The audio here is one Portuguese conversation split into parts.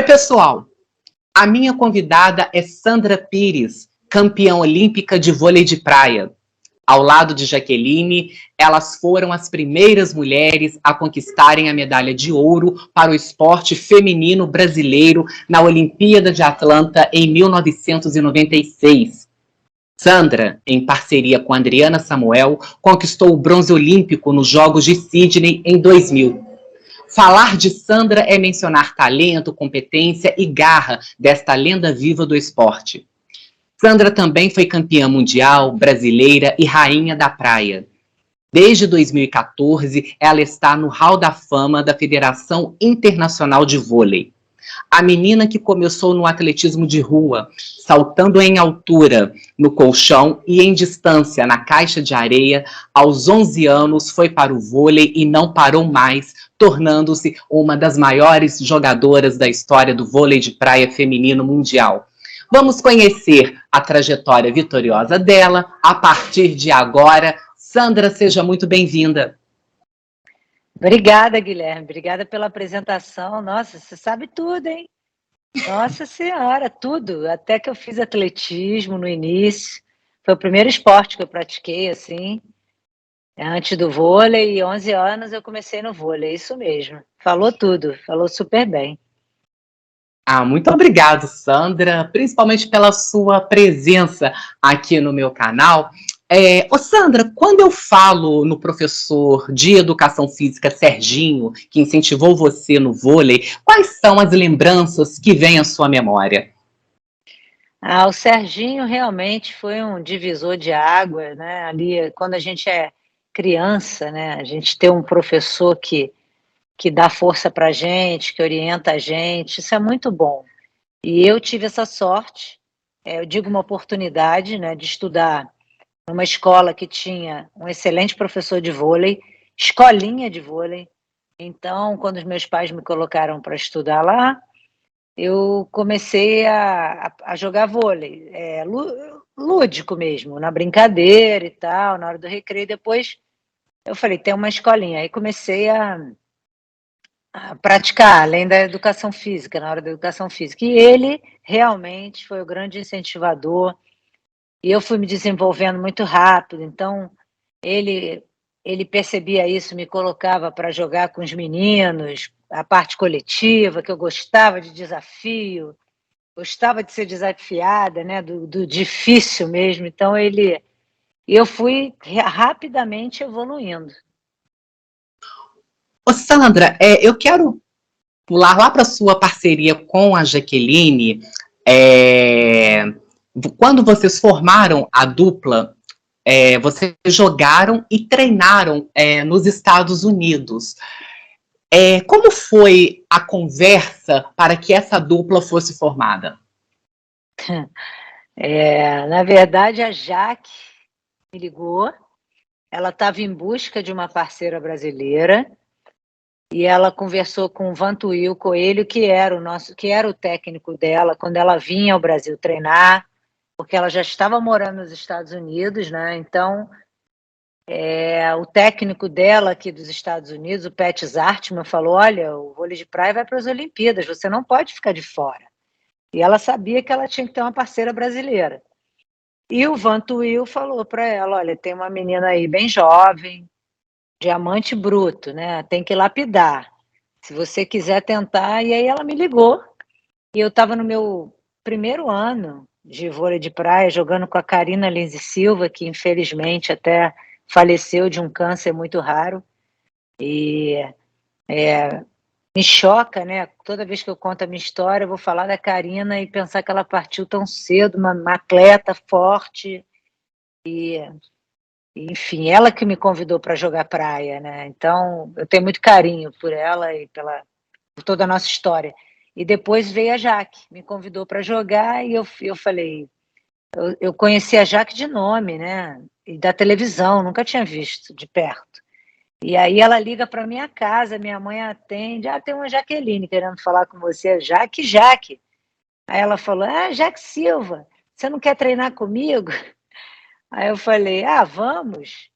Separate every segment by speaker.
Speaker 1: Oi, pessoal! A minha convidada é Sandra Pires, campeã olímpica de vôlei de praia. Ao lado de Jaqueline, elas foram as primeiras mulheres a conquistarem a medalha de ouro para o esporte feminino brasileiro na Olimpíada de Atlanta em 1996. Sandra, em parceria com Adriana Samuel, conquistou o bronze olímpico nos Jogos de Sydney em 2000. Falar de Sandra é mencionar talento, competência e garra desta lenda viva do esporte. Sandra também foi campeã mundial, brasileira e rainha da praia. Desde 2014, ela está no Hall da Fama da Federação Internacional de Vôlei. A menina que começou no atletismo de rua, saltando em altura, no colchão e em distância na caixa de areia, aos 11 anos foi para o vôlei e não parou mais, tornando-se uma das maiores jogadoras da história do vôlei de praia feminino mundial. Vamos conhecer a trajetória vitoriosa dela a partir de agora. Sandra, seja muito bem-vinda.
Speaker 2: Obrigada, Guilherme. Obrigada pela apresentação. Nossa, você sabe tudo, hein? Nossa Senhora, tudo. Até que eu fiz atletismo no início. Foi o primeiro esporte que eu pratiquei, assim, antes do vôlei. E 11 anos eu comecei no vôlei, isso mesmo. Falou tudo, falou super bem.
Speaker 1: Muito obrigado, Sandra, principalmente pela sua presença aqui no meu canal. Sandra, quando eu falo no professor de Educação Física, Serginho, que incentivou você no vôlei, quais são as lembranças que vêm à sua memória?
Speaker 2: O Serginho realmente foi um divisor de água, né? Ali, quando a gente é criança, né? A gente tem um professor que dá força para a gente, que orienta a gente, isso é muito bom. E eu tive essa sorte, eu digo uma oportunidade, né, de estudar numa escola que tinha um excelente professor de vôlei, escolinha de vôlei. Então, quando os meus pais me colocaram para estudar lá, eu comecei a jogar vôlei, lúdico mesmo, na brincadeira e tal, na hora do recreio. Depois eu falei, tem uma escolinha. Aí comecei a praticar, além da educação física, na hora da educação física. E ele realmente foi o grande incentivador, e eu fui me desenvolvendo muito rápido, então ele percebia isso, me colocava para jogar com os meninos, a parte coletiva, que eu gostava de desafio, gostava de ser desafiada, né, do difícil mesmo, então eu fui rapidamente evoluindo.
Speaker 1: Sandra, eu quero pular lá para a sua parceria com a Jaqueline. Quando vocês formaram a dupla, vocês jogaram e treinaram nos Estados Unidos. Como foi a conversa para que essa dupla fosse formada?
Speaker 2: Na verdade, a Jaque me ligou, ela estava em busca de uma parceira brasileira, e ela conversou com o Vantuil Coelho, que era o técnico dela, quando ela vinha ao Brasil treinar, porque ela já estava morando nos Estados Unidos, né? Então, o técnico dela aqui dos Estados Unidos, o Pat Zartman, falou, olha, o vôlei de praia vai para as Olimpíadas, você não pode ficar de fora. E ela sabia que ela tinha que ter uma parceira brasileira. E o Vantuil falou para ela, olha, tem uma menina aí bem jovem, diamante bruto, né? Tem que lapidar. Se você quiser tentar. E aí ela me ligou. E eu estava no meu primeiro ano de vôlei de praia, jogando com a Karina Lindsay Silva, que infelizmente até faleceu de um câncer muito raro. E me choca, né? Toda vez que eu conto a minha história, eu vou falar da Karina e pensar que ela partiu tão cedo, uma atleta forte. Enfim, ela que me convidou para jogar praia, né? Então, eu tenho muito carinho por ela e por toda a nossa história. E depois veio a Jaque, me convidou para jogar e eu falei, eu conheci a Jaque de nome, né? E da televisão, nunca tinha visto de perto. E aí ela liga para minha casa, minha mãe atende, tem uma Jaqueline querendo falar com você, Jaque. Aí ela falou, Jaque Silva, você não quer treinar comigo? Aí eu falei, vamos.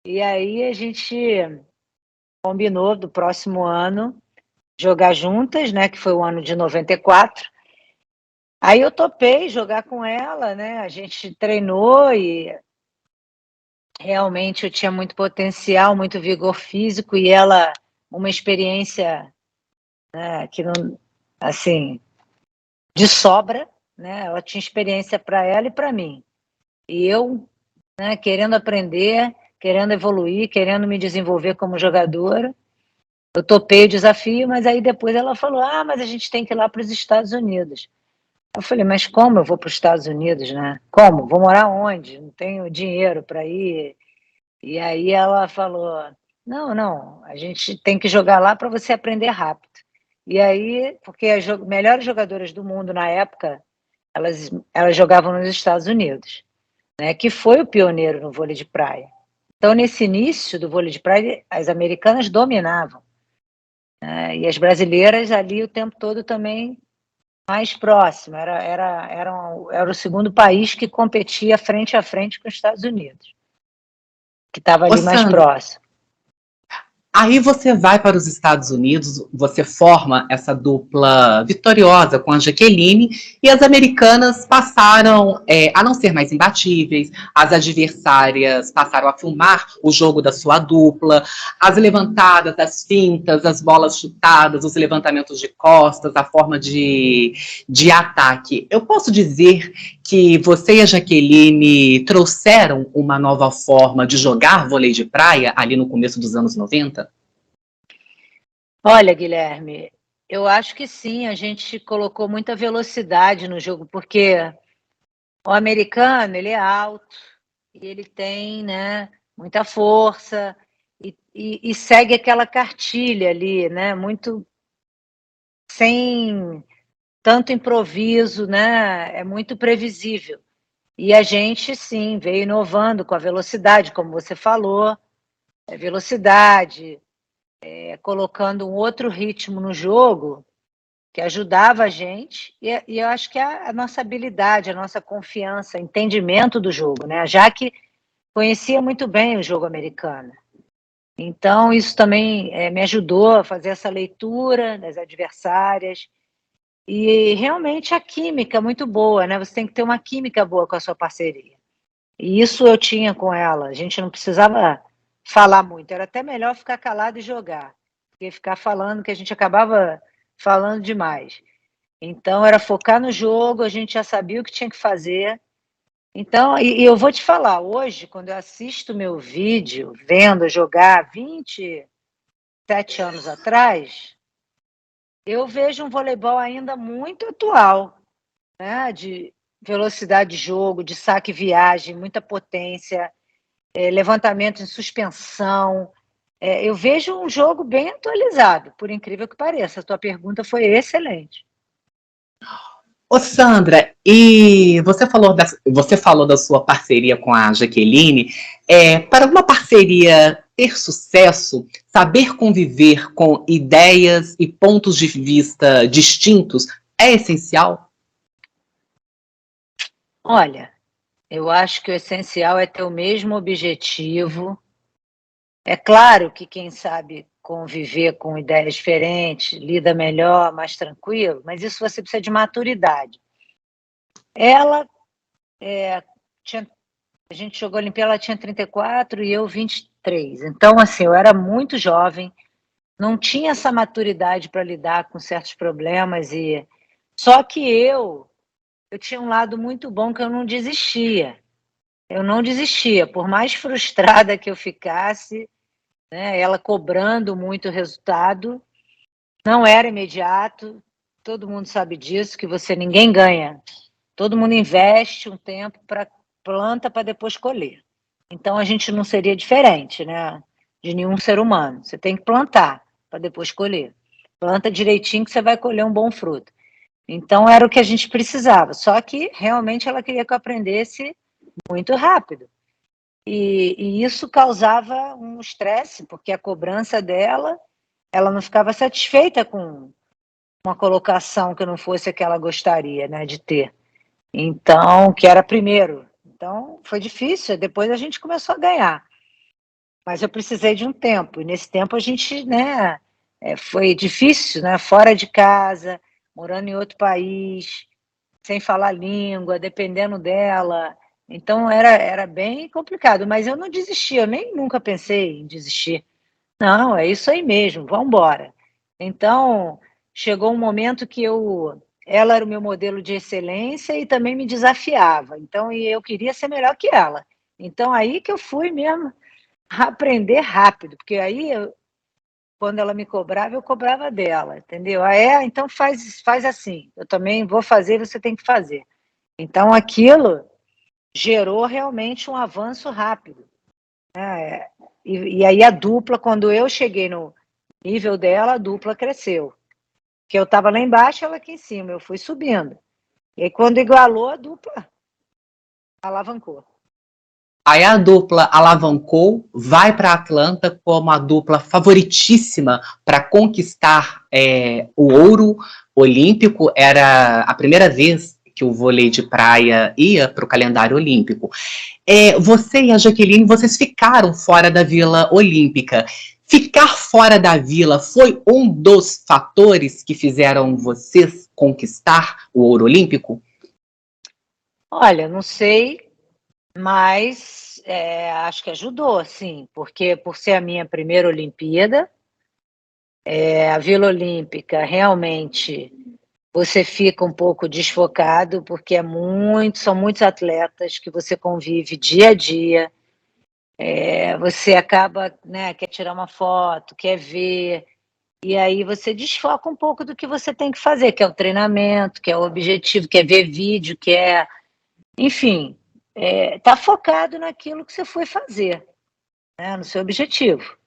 Speaker 2: E aí a gente combinou do próximo ano jogar juntas, né, que foi o ano de 94. Aí eu topei jogar com ela, né, a gente treinou e realmente eu tinha muito potencial, muito vigor físico e ela uma experiência, né, que não, assim, de sobra, né, ela tinha experiência para ela e para mim. E eu, né, querendo aprender, querendo evoluir, querendo me desenvolver como jogadora, eu topei o desafio, mas aí depois ela falou, mas a gente tem que ir lá para os Estados Unidos. Eu falei, mas como eu vou para os Estados Unidos, né? Como? Vou morar onde? Não tenho dinheiro para ir. E aí ela falou, não, a gente tem que jogar lá para você aprender rápido. E aí, porque as melhores jogadoras do mundo na época, elas jogavam nos Estados Unidos, né? Que foi o pioneiro no vôlei de praia. Então, nesse início do vôlei de praia, as americanas dominavam, né? E as brasileiras ali o tempo todo também mais próximo, era o segundo país que competia frente a frente com os Estados Unidos, que estava
Speaker 1: Ô,
Speaker 2: ali mais
Speaker 1: Sandra,
Speaker 2: próximo.
Speaker 1: aí você vai para os Estados Unidos, você forma essa dupla vitoriosa com a Jaqueline, e as americanas passaram a não ser mais imbatíveis, as adversárias passaram a filmar o jogo da sua dupla, as levantadas, as fintas, as bolas chutadas, os levantamentos de costas, a forma de ataque. Eu posso dizer que você e a Jaqueline trouxeram uma nova forma de jogar vôlei de praia ali no começo dos anos 90?
Speaker 2: Olha, Guilherme, eu acho que sim, a gente colocou muita velocidade no jogo, porque o americano, ele é alto, e ele tem, né, muita força, e segue aquela cartilha ali, né, muito sem tanto improviso, né, é muito previsível. E a gente, sim, veio inovando com a velocidade, como você falou, velocidade, colocando um outro ritmo no jogo, que ajudava a gente, e eu acho que a nossa habilidade, a nossa confiança, entendimento do jogo, né? Já que conhecia muito bem o jogo americano. Então, isso também me ajudou a fazer essa leitura das adversárias, e realmente a química é muito boa, né? Você tem que ter uma química boa com a sua parceria. E isso eu tinha com ela, a gente não precisava falar muito, era até melhor ficar calado e jogar, porque ficar falando que a gente acabava falando demais. Então era focar no jogo, a gente já sabia o que tinha que fazer. Então, e eu vou te falar, hoje, quando eu assisto meu vídeo, vendo jogar 27 anos atrás, eu vejo um voleibol ainda muito atual, né? De velocidade de jogo, de saque e viagem, muita potência, levantamento em suspensão. Eu vejo um jogo bem atualizado, por incrível que pareça. A tua pergunta foi excelente.
Speaker 1: Ô, Sandra, e você falou da sua parceria com a Jaqueline. Para uma parceria ter sucesso, saber conviver com ideias e pontos de vista distintos é essencial?
Speaker 2: Olha, eu acho que o essencial é ter o mesmo objetivo. É claro que quem sabe conviver com ideias diferentes, lida melhor, mais tranquilo, mas isso você precisa de maturidade. Ela tinha, a gente jogou a Olimpíada, ela tinha 34 e eu 23. Então, assim, eu era muito jovem, não tinha essa maturidade para lidar com certos problemas e só que eu tinha um lado muito bom que eu não desistia. Eu não desistia, por mais frustrada que eu ficasse, né, ela cobrando muito resultado, não era imediato, todo mundo sabe disso, que ninguém ganha. Todo mundo investe um tempo para planta para depois colher. Então a gente não seria diferente, né, de nenhum ser humano. Você tem que plantar para depois colher. Planta direitinho que você vai colher um bom fruto. Então era o que a gente precisava. Só que realmente ela queria que eu aprendesse muito rápido. E isso causava um estresse, porque a cobrança dela, ela não ficava satisfeita com uma colocação que não fosse a que ela gostaria, né, de ter. Então, que era primeiro. Então, foi difícil, depois a gente começou a ganhar. Mas eu precisei de um tempo, e nesse tempo a gente, né, foi difícil, né? Fora de casa, morando em outro país, sem falar língua, dependendo dela. Então era bem complicado, mas eu não desisti, eu nem nunca pensei em desistir. Não, é isso aí mesmo, vamos embora. Então, chegou um momento que ela era o meu modelo de excelência e também me desafiava. Então, e eu queria ser melhor que ela. Então, aí que eu fui mesmo aprender rápido, porque aí, quando ela me cobrava, eu cobrava dela, entendeu? Então faz assim, eu também vou fazer, você tem que fazer. Então, aquilo gerou realmente um avanço rápido, né? E aí a dupla, quando eu cheguei no nível dela, a dupla cresceu. Que eu estava lá embaixo, ela aqui em cima, eu fui subindo. E aí, quando igualou, a dupla alavancou.
Speaker 1: Aí a dupla alavancou, vai para Atlanta como a dupla favoritíssima para conquistar o ouro olímpico. Era a primeira vez que o vôlei de praia ia para o calendário olímpico. Você e a Jaqueline, vocês ficaram fora da Vila Olímpica. Ficar fora da Vila foi um dos fatores que fizeram vocês conquistar o ouro olímpico?
Speaker 2: Olha, não sei, mas acho que ajudou, sim, porque por ser a minha primeira Olimpíada, a Vila Olímpica realmente você fica um pouco desfocado, porque são muitos atletas que você convive dia a dia, você acaba, né, quer tirar uma foto, quer ver, e aí você desfoca um pouco do que você tem que fazer, que é o treinamento, que é o objetivo, que é ver vídeo, enfim, tá focado naquilo que você foi fazer, né, no seu objetivo.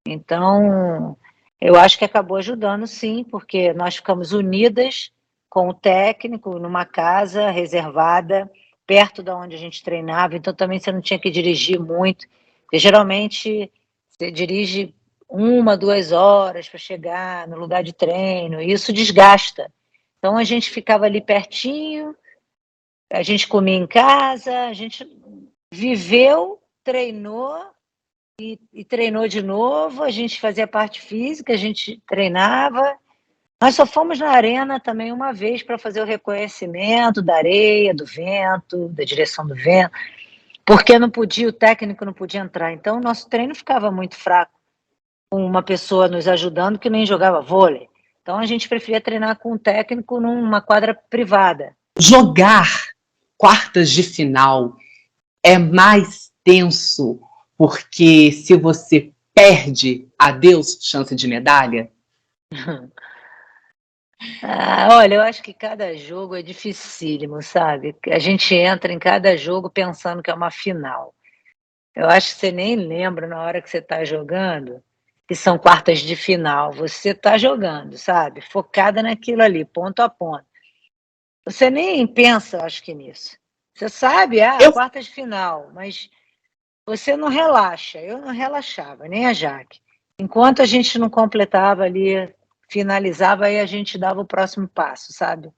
Speaker 2: Então, eu acho que acabou ajudando, sim, porque nós ficamos unidas com o técnico numa casa reservada, perto da onde a gente treinava, então também você não tinha que dirigir muito, porque geralmente você dirige 1, 2 horas para chegar no lugar de treino, e isso desgasta. Então a gente ficava ali pertinho, a gente comia em casa, a gente viveu, treinou e treinou de novo, a gente fazia parte física, a gente treinava. Nós só fomos na arena também uma vez para fazer o reconhecimento da areia, do vento, da direção do vento, porque não podia, o técnico não podia entrar. Então, o nosso treino ficava muito fraco, com uma pessoa nos ajudando que nem jogava vôlei. Então, a gente preferia treinar com um técnico numa quadra privada.
Speaker 1: Jogar quartas de final é mais tenso, porque se você perde, adeus, chance de medalha?
Speaker 2: Olha, eu acho que cada jogo é dificílimo, sabe? A gente entra em cada jogo pensando que é uma final. Eu acho que você nem lembra na hora que você está jogando, que são quartas de final. Você está jogando, sabe? Focada naquilo ali, ponto a ponto. Você nem pensa, acho que nisso. Você sabe,
Speaker 1: Eu,
Speaker 2: quartas de final, mas você não relaxa. Eu não relaxava, nem a Jaque. Enquanto a gente não completava ali, finalizava, aí a gente dava o próximo passo, sabe?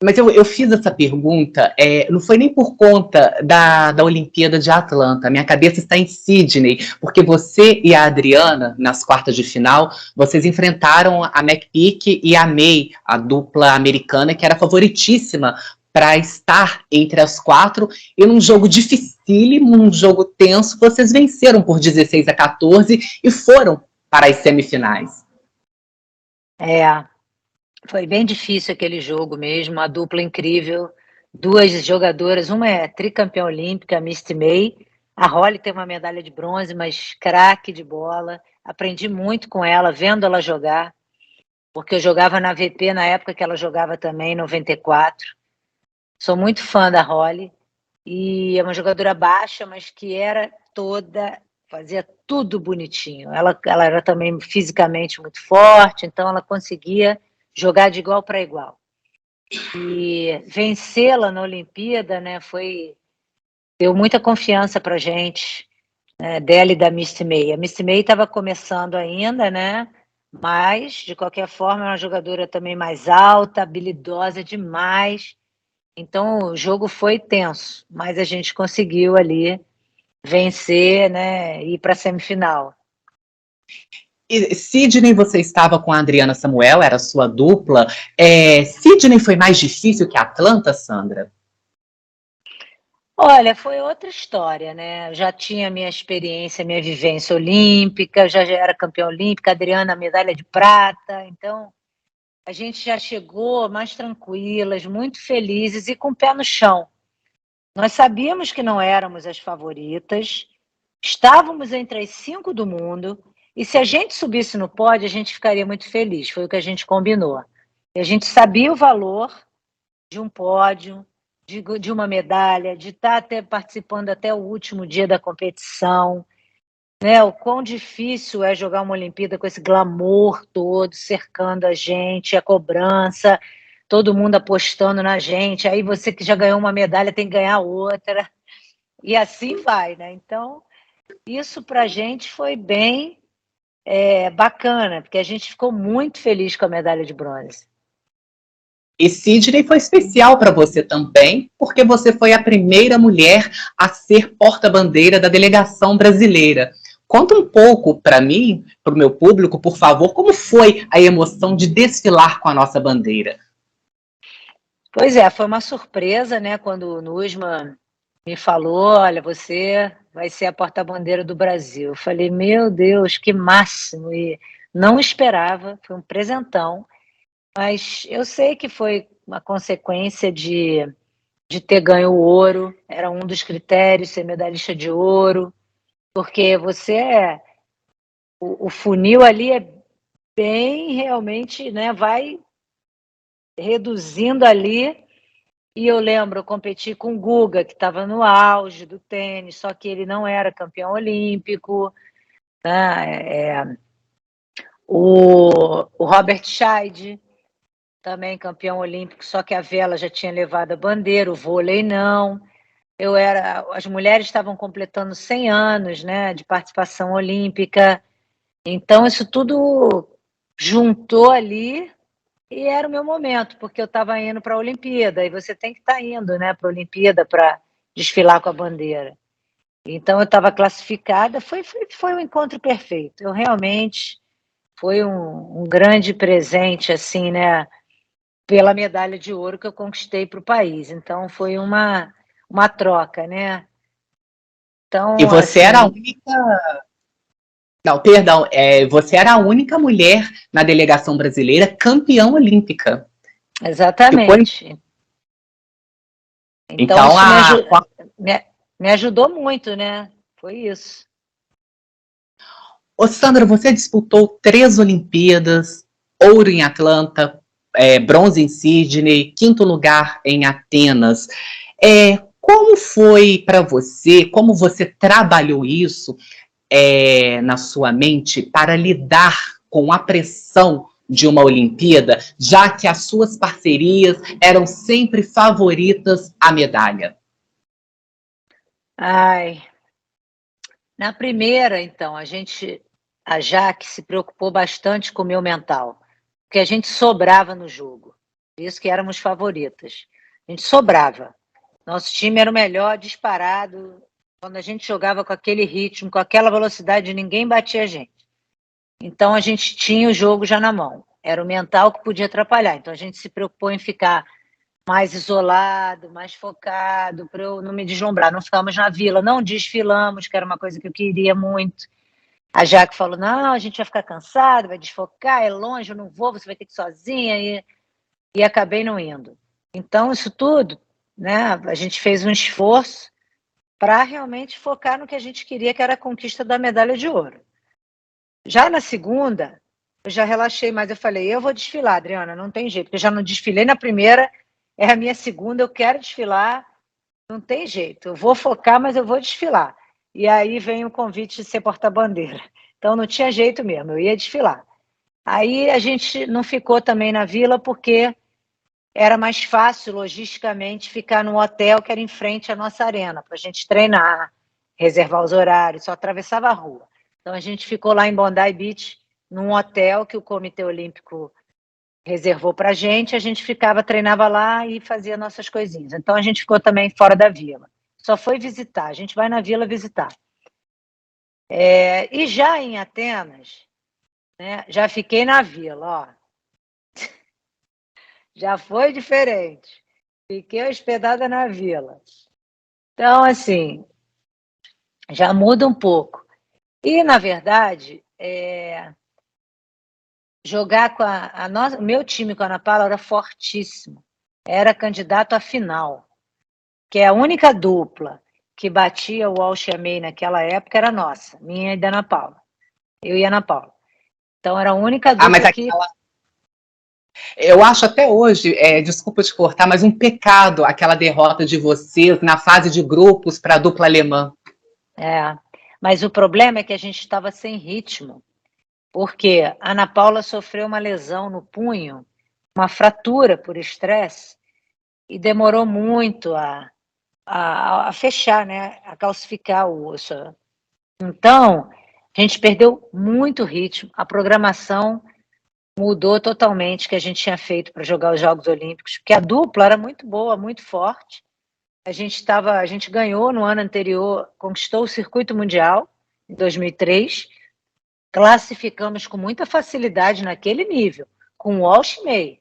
Speaker 1: mas eu fiz essa pergunta, não foi nem por conta da Olimpíada de Atlanta, minha cabeça está em Sydney, porque você e a Adriana, nas quartas de final, vocês enfrentaram a McPeak e a May, a dupla americana, que era favoritíssima para estar entre as quatro, e num jogo dificílimo, num jogo tenso, vocês venceram por 16-14 e foram para as semifinais.
Speaker 2: Foi bem difícil aquele jogo mesmo, uma dupla incrível, duas jogadoras, uma é tricampeã olímpica, a Misty May, a Holly tem uma medalha de bronze, mas craque de bola, aprendi muito com ela, vendo ela jogar, porque eu jogava na VP na época que ela jogava também, em 94, sou muito fã da Holly, e é uma jogadora baixa, mas que fazia tudo bonitinho, ela era também fisicamente muito forte, então ela conseguia jogar de igual para igual. E vencê-la na Olimpíada, né, deu muita confiança para a gente, né, dela e da Misty May. A Misty May estava começando ainda, né, mas, de qualquer forma, é uma jogadora também mais alta, habilidosa demais. Então, o jogo foi tenso, mas a gente conseguiu ali vencer, né, e ir para a semifinal.
Speaker 1: E, Sidney, você estava com a Adriana Samuel, era sua dupla. Sidney foi mais difícil que Atlanta, Sandra?
Speaker 2: Olha, foi outra história, né? Eu já tinha minha experiência, minha vivência olímpica, já era campeã olímpica, a Adriana medalha de prata, então a gente já chegou mais tranquilas, muito felizes e com o pé no chão. Nós sabíamos que não éramos as favoritas, estávamos entre as 5 do mundo, e se a gente subisse no pódio, a gente ficaria muito feliz, foi o que a gente combinou. E a gente sabia o valor de um pódio, de uma medalha, de estar até participando até o último dia da competição, né? O quão difícil é jogar uma Olimpíada com esse glamour todo cercando a gente, a cobrança, todo mundo apostando na gente, aí você que já ganhou uma medalha tem que ganhar outra, e assim vai, né? Então, isso para a gente foi bem bacana, porque a gente ficou muito feliz com a medalha de bronze.
Speaker 1: E Sidney foi especial para você também, porque você foi a primeira mulher a ser porta-bandeira da delegação brasileira. Conta um pouco para mim, para o meu público, por favor, como foi a emoção de desfilar com a nossa bandeira?
Speaker 2: Pois é, foi uma surpresa, né, quando o Nussmann me falou: olha, você vai ser a porta-bandeira do Brasil. Eu falei: meu Deus, que máximo! E não esperava, foi um presentão, mas eu sei que foi uma consequência de ter ganho o ouro, era um dos critérios, ser medalhista de ouro, porque o funil ali é bem realmente, né, vai reduzindo ali. E eu lembro, eu competi com o Guga, que estava no auge do tênis, só que ele não era campeão olímpico, né? O Robert Scheid, também campeão olímpico, só que a vela já tinha levado a bandeira, o vôlei não. As mulheres estavam completando 100 anos, né, de participação olímpica, então isso tudo juntou ali e era o meu momento, porque eu estava indo para a Olimpíada, e você tem que estar indo, né, para a Olimpíada para desfilar com a bandeira. Então eu estava classificada, foi um encontro perfeito. Eu realmente foi um grande presente, assim, né, pela medalha de ouro que eu conquistei para o país. Então foi uma troca, né?
Speaker 1: E
Speaker 2: Então,
Speaker 1: você era a
Speaker 2: assim,
Speaker 1: única. Não, perdão, você era a única mulher na delegação brasileira campeã olímpica. Ficou.
Speaker 2: exatamente. Então
Speaker 1: Então,
Speaker 2: isso me, me ajudou muito, né? Foi isso.
Speaker 1: Ô, Sandra, você disputou 3 Olimpíadas, ouro em Atlanta, bronze em Sydney, quinto lugar em Atenas. Como foi para você, como você trabalhou isso na sua mente para lidar com a pressão de uma Olimpíada, já que as suas parcerias eram sempre favoritas à medalha?
Speaker 2: Ai, na primeira, então, a Jaque se preocupou bastante com o meu mental, porque a gente sobrava no jogo, por isso que éramos favoritas. A gente sobrava. Nosso time era o melhor disparado. Quando a gente jogava com aquele ritmo, com aquela velocidade, ninguém batia a gente. Então a gente tinha o jogo já na mão. Era o mental que podia atrapalhar. Então a gente se preocupou em ficar mais isolado, mais focado, para eu não me deslumbrar. Não ficamos na vila, não desfilamos, que era uma coisa que eu queria muito. A Jaque falou: não, a gente vai ficar cansado, vai desfocar, é longe, eu não vou, você vai ter que ir sozinha. E acabei não indo. Então, isso tudo, né, a gente fez um esforço para realmente focar no que a gente queria, que era a conquista da medalha de ouro. Já na segunda, eu já relaxei mais, eu falei: eu vou desfilar, Adriana, não tem jeito, porque eu já não desfilei na primeira, é a minha segunda, eu quero desfilar, não tem jeito, eu vou focar, mas eu vou desfilar. E aí vem o convite de ser porta-bandeira. Então não tinha jeito mesmo, eu ia desfilar. Aí a gente não ficou também na vila porque era mais fácil logisticamente ficar no hotel que era em frente à nossa arena, para a gente treinar, reservar os horários, só atravessava a rua. Então a gente ficou lá em Bondi Beach, num hotel que o Comitê Olímpico reservou para a gente ficava, treinava lá e fazia nossas coisinhas. Então a gente ficou também fora da vila. Só foi visitar, a gente vai na vila visitar. E já em Atenas, né? Já fiquei na Vila, ó. Já foi diferente. Fiquei hospedada na Vila. Então, assim, já muda um pouco. E, na verdade, jogar com o meu time com a Ana Paula era fortíssimo. Era candidato à final, que é a única dupla que batia o Walsh e a May naquela época era nossa, minha e da Ana Paula. Eu e a Ana Paula. Então, era a única
Speaker 1: Ah, mas
Speaker 2: dupla que...
Speaker 1: eu acho até hoje, desculpa te cortar, mas um pecado aquela derrota de vocês na fase de grupos para a dupla alemã.
Speaker 2: Mas o problema é que a gente estava sem ritmo, porque a Ana Paula sofreu uma lesão no punho, uma fratura por estresse, e demorou muito a fechar, né? A calcificar o osso. Então, a gente perdeu muito ritmo, a programação mudou totalmente que a gente tinha feito para jogar os Jogos Olímpicos, porque a dupla era muito boa, muito forte. A gente ganhou no ano anterior, conquistou o circuito mundial em 2003, classificamos com muita facilidade naquele nível, com o Walsh e May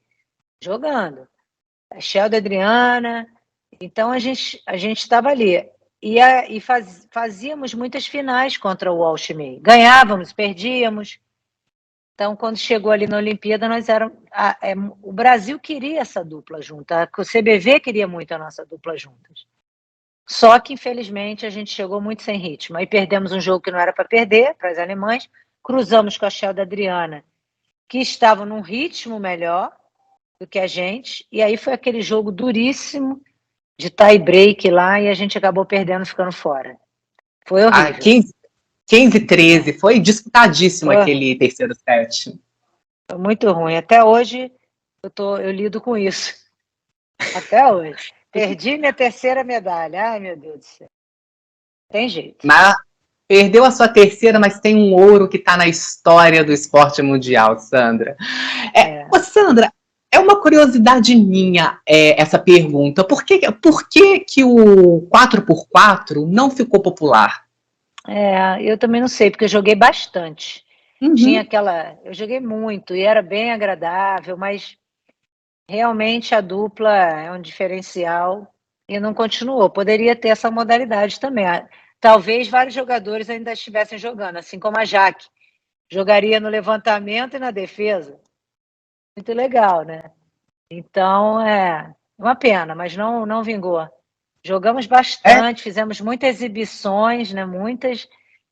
Speaker 2: jogando, a Sheldon Adriana. Então a gente estava ali e fazíamos muitas finais contra o Walsh e May, ganhávamos, perdíamos. Então, quando chegou ali na Olimpíada, nós éramos. O Brasil queria essa dupla junta, o CBV queria muito a nossa dupla juntas. Só que, infelizmente, a gente chegou muito sem ritmo. Aí perdemos um jogo que não era para perder, para as alemães, cruzamos com a Sheldon Adriana, que estava num ritmo melhor do que a gente, e aí foi aquele jogo duríssimo de tie break lá, e a gente acabou perdendo, ficando fora. Foi
Speaker 1: Ah,
Speaker 2: horrível.
Speaker 1: 15-13, foi disputadíssimo aquele terceiro set.
Speaker 2: Foi muito ruim. Até hoje eu lido com isso. Até hoje. Perdi minha terceira medalha. Ai, meu Deus do céu. Tem jeito.
Speaker 1: Mas perdeu a sua terceira, mas tem um ouro que está na história do esporte mundial, Sandra. Ô, Sandra, é uma curiosidade minha essa pergunta. Por que o 4x4 não ficou popular?
Speaker 2: Eu também não sei, porque eu joguei bastante.
Speaker 1: Uhum.
Speaker 2: Eu joguei muito e era bem agradável, mas realmente a dupla é um diferencial e não continuou. Poderia ter essa modalidade também. Talvez vários jogadores ainda estivessem jogando, assim como a Jaque. Jogaria no levantamento e na defesa. Muito legal, né? Então, é uma pena, mas não vingou. Jogamos bastante, fizemos muitas exibições, né? Muitas,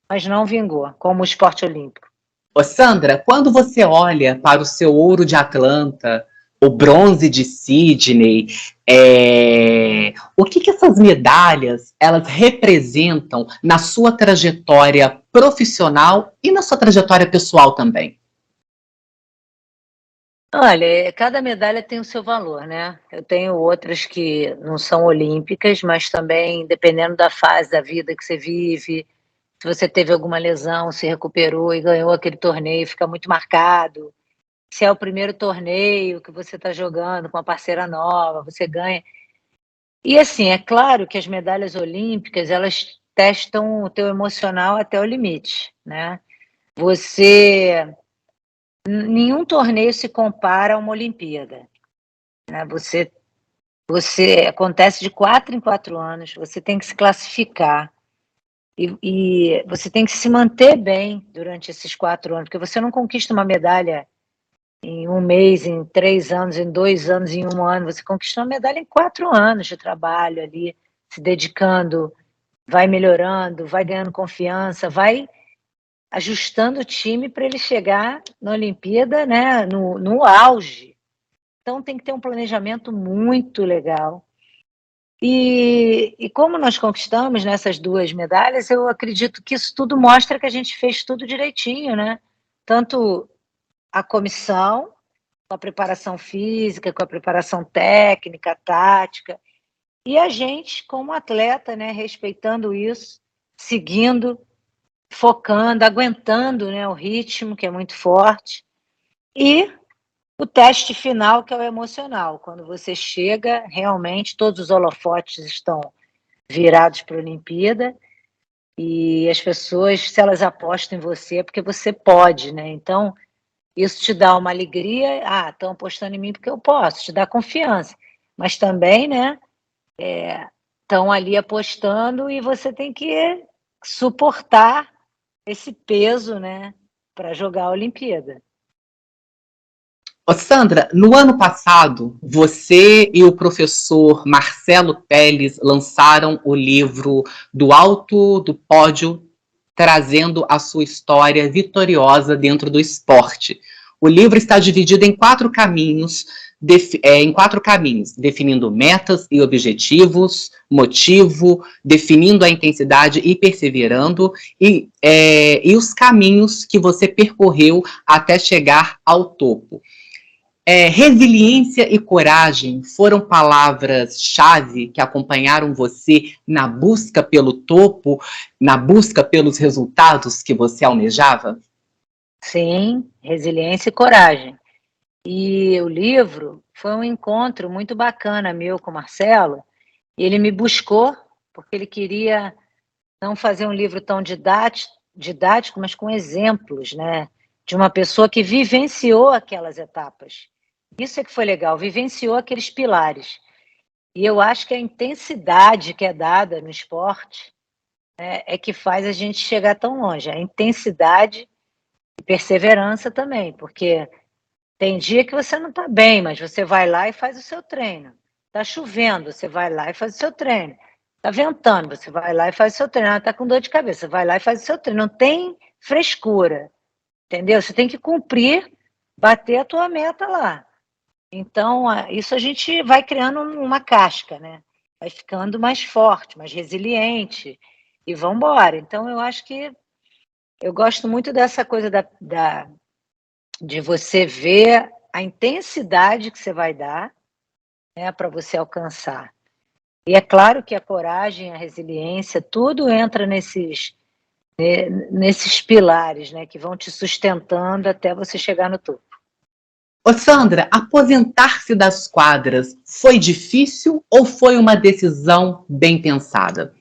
Speaker 2: mas não vingou, como o esporte olímpico.
Speaker 1: Ô, Sandra, quando você olha para o seu ouro de Atlanta, o bronze de Sydney, o que essas medalhas elas representam na sua trajetória profissional e na sua trajetória pessoal também?
Speaker 2: Olha, cada medalha tem o seu valor, né? Eu tenho outras que não são olímpicas, mas também, dependendo da fase da vida que você vive, se você teve alguma lesão, se recuperou e ganhou aquele torneio, fica muito marcado. Se é o primeiro torneio que você está jogando com uma parceira nova, você ganha. E assim, é claro que as medalhas olímpicas, elas testam o teu emocional até o limite, né? Nenhum torneio se compara a uma Olimpíada, né? Você acontece de 4 em 4 anos, você tem que se classificar e você tem que se manter bem durante esses 4 anos, porque você não conquista uma medalha em um mês, em 3 anos, em 2 anos, em um ano, você conquista uma medalha em 4 anos de trabalho ali, se dedicando, vai melhorando, vai ganhando confiança, vai ajustando o time para ele chegar na Olimpíada, né, no auge. Então tem que ter um planejamento muito legal. E como nós conquistamos nessas 2 medalhas, eu acredito que isso tudo mostra que a gente fez tudo direitinho, né? Tanto a comissão, com a preparação física, com a preparação técnica, tática, e a gente como atleta, né, respeitando isso, seguindo, focando, aguentando, né, o ritmo, que é muito forte, e o teste final, que é o emocional, quando você chega, realmente todos os holofotes estão virados para a Olimpíada, e as pessoas, se elas apostam em você, é porque você pode, né? Então, Isso te dá uma alegria, estão apostando em mim porque eu posso, te dá confiança. Mas também, né, estão ali apostando e você tem que suportar esse peso, né, para jogar a Olimpíada.
Speaker 1: Ô, Sandra, no ano passado, você e o professor Marcelo Teles lançaram o livro Do Alto do Pódio, trazendo a sua história vitoriosa dentro do esporte. O livro está dividido em quatro caminhos, definindo metas e objetivos, motivo, definindo a intensidade e perseverando, e os caminhos que você percorreu até chegar ao topo. Resiliência e coragem foram palavras-chave que acompanharam você na busca pelo topo, na busca pelos resultados que você almejava?
Speaker 2: Sim, resiliência e coragem. E o livro foi um encontro muito bacana meu com o Marcelo, e ele me buscou, porque ele queria não fazer um livro tão didático, mas com exemplos, né? De uma pessoa que vivenciou aquelas etapas. Isso é que foi legal, vivenciou aqueles pilares. E eu acho que a intensidade que é dada no esporte, né, é que faz a gente chegar tão longe. A intensidade e perseverança também, porque tem dia que você não está bem, mas você vai lá e faz o seu treino. Está chovendo, você vai lá e faz o seu treino. Está ventando, você vai lá e faz o seu treino. Está com dor de cabeça, você vai lá e faz o seu treino. Não tem frescura, entendeu? Você tem que cumprir, bater a tua meta lá. Então, isso a gente vai criando uma casca, né? Vai ficando mais forte, mais resiliente e vamos embora. Então, eu acho que eu gosto muito dessa coisa de você ver a intensidade que você vai dar, né, para você alcançar. E é claro que a coragem, a resiliência, tudo entra nesses pilares, né, que vão te sustentando até você chegar no topo.
Speaker 1: Ô, Sandra, aposentar-se das quadras foi difícil ou foi uma decisão bem pensada?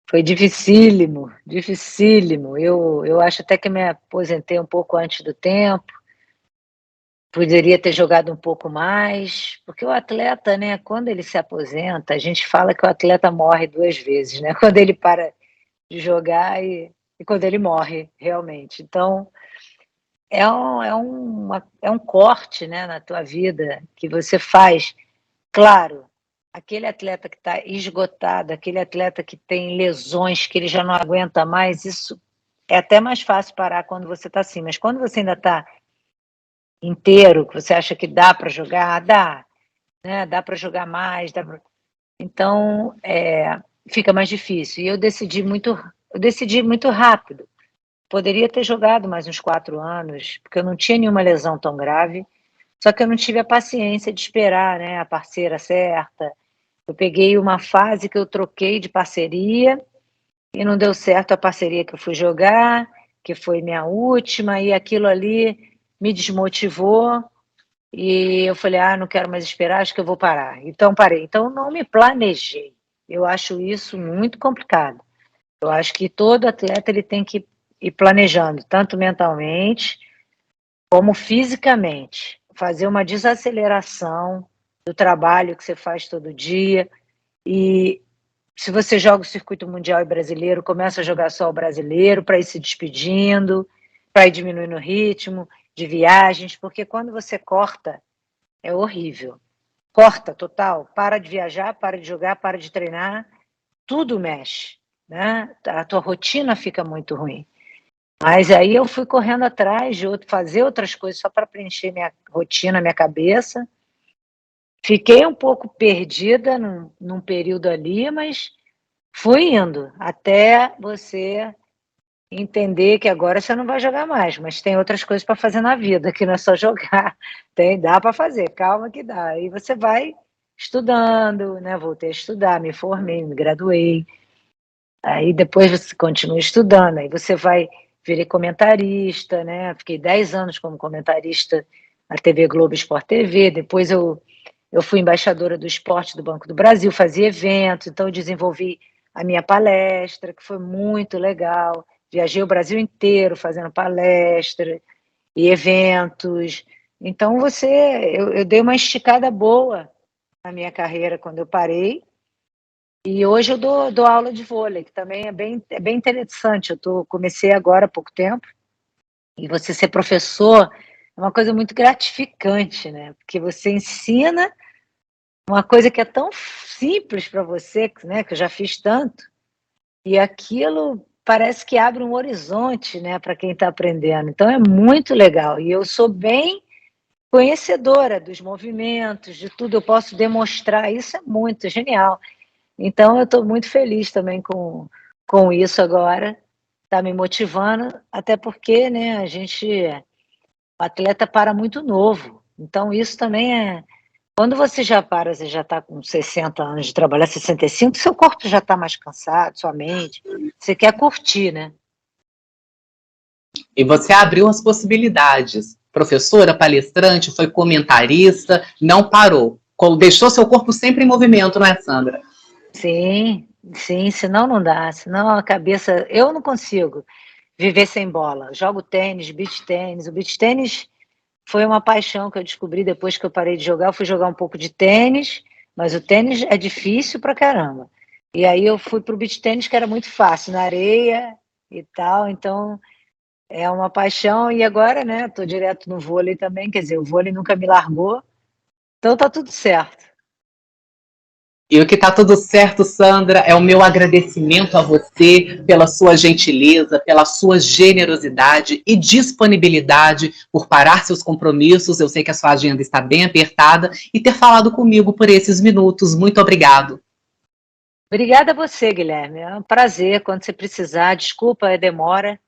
Speaker 2: Foi dificílimo, dificílimo. Eu acho até que me aposentei um pouco antes do tempo. Poderia ter jogado um pouco mais, porque o atleta, né, quando ele se aposenta, a gente fala que o atleta morre 2 vezes, né? Quando ele para de jogar e quando ele morre, realmente. Então, é um corte, né, na tua vida que você faz. Claro, aquele atleta que está esgotado, aquele atleta que tem lesões, que ele já não aguenta mais, isso é até mais fácil parar quando você está assim, mas quando você ainda está inteiro, que você acha que dá para jogar, dá, né? Dá para jogar mais, então fica mais difícil. E eu decidi muito rápido. Poderia ter jogado mais uns 4 anos, porque eu não tinha nenhuma lesão tão grave, só que eu não tive a paciência de esperar, né, a parceira certa. Eu peguei uma fase que eu troquei de parceria e não deu certo a parceria que eu fui jogar, que foi minha última, e aquilo ali me desmotivou. E eu falei, não quero mais esperar, acho que eu vou parar. Então, parei. Então, não me planejei. Eu acho isso muito complicado. Eu acho que todo atleta ele tem que ir planejando, tanto mentalmente como fisicamente. Fazer uma desaceleração do trabalho que você faz todo dia. E se você joga o circuito mundial e brasileiro, começa a jogar só o brasileiro para ir se despedindo, para ir diminuindo o ritmo de viagens, porque quando você corta, é horrível. Corta total, para de viajar, para de jogar, para de treinar, tudo mexe, né? A tua rotina fica muito ruim. Mas aí eu fui correndo atrás de fazer outras coisas só para preencher minha rotina, minha cabeça. Fiquei um pouco perdida num período ali, mas fui indo até você entender que agora você não vai jogar mais, mas tem outras coisas para fazer na vida, que não é só jogar. Dá para fazer, calma que dá. Aí você vai estudando, né? Voltei a estudar, me formei, me graduei. Aí depois você continua estudando, aí você virei comentarista, né? Fiquei 10 anos como comentarista na TV Globo Sport TV, depois eu fui embaixadora do esporte do Banco do Brasil, fazia eventos, então eu desenvolvi a minha palestra, que foi muito legal. Viajei o Brasil inteiro fazendo palestra. e eventos. Então, eu dei uma esticada boa na minha carreira quando eu parei, e hoje eu dou aula de vôlei, que também é bem interessante. Comecei agora há pouco tempo, e você ser professor é uma coisa muito gratificante, né? Porque você ensina uma coisa que é tão simples para você, né? Que eu já fiz tanto, e aquilo parece que abre um horizonte, né, para quem está aprendendo. Então é muito legal, e eu sou bem conhecedora dos movimentos, de tudo, eu posso demonstrar, isso é muito genial. Então eu estou muito feliz também com isso agora, está me motivando, até porque, né, o atleta para muito novo, então isso também quando você já para, você já está com 60 anos de trabalhar, 65, seu corpo já está mais cansado, sua mente, você quer curtir, né?
Speaker 1: E você abriu as possibilidades. Professora, palestrante, foi comentarista, não parou. Deixou seu corpo sempre em movimento, não é, Sandra?
Speaker 2: Sim, sim, senão não dá, senão a cabeça... Eu não consigo viver sem bola. Jogo tênis, beach tênis. O beach tênis foi uma paixão que eu descobri depois que eu parei de jogar. Eu fui jogar um pouco de tênis, mas o tênis é difícil pra caramba. E aí eu fui pro beach tênis, que era muito fácil, na areia e tal, então é uma paixão. E agora, né, tô direto no vôlei também, quer dizer, o vôlei nunca me largou, então tá tudo certo.
Speaker 1: E o que está tudo certo, Sandra, é o meu agradecimento a você pela sua gentileza, pela sua generosidade e disponibilidade por parar seus compromissos. Eu sei que a sua agenda está bem apertada e ter falado comigo por esses minutos. Muito obrigado.
Speaker 2: Obrigada a você, Guilherme. É um prazer quando você precisar. Desculpa a demora,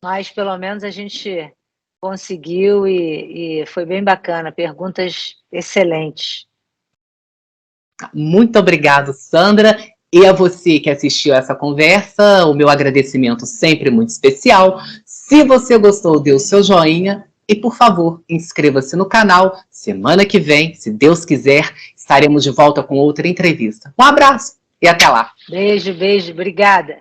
Speaker 2: mas pelo menos a gente conseguiu e foi bem bacana. Perguntas excelentes.
Speaker 1: Muito obrigado, Sandra. E a você que assistiu essa conversa, o meu agradecimento sempre muito especial. Se você gostou, dê o seu joinha e, por favor, inscreva-se no canal. Semana que vem, se Deus quiser, estaremos de volta com outra entrevista. Um abraço e até lá.
Speaker 2: Beijo, beijo. Obrigada.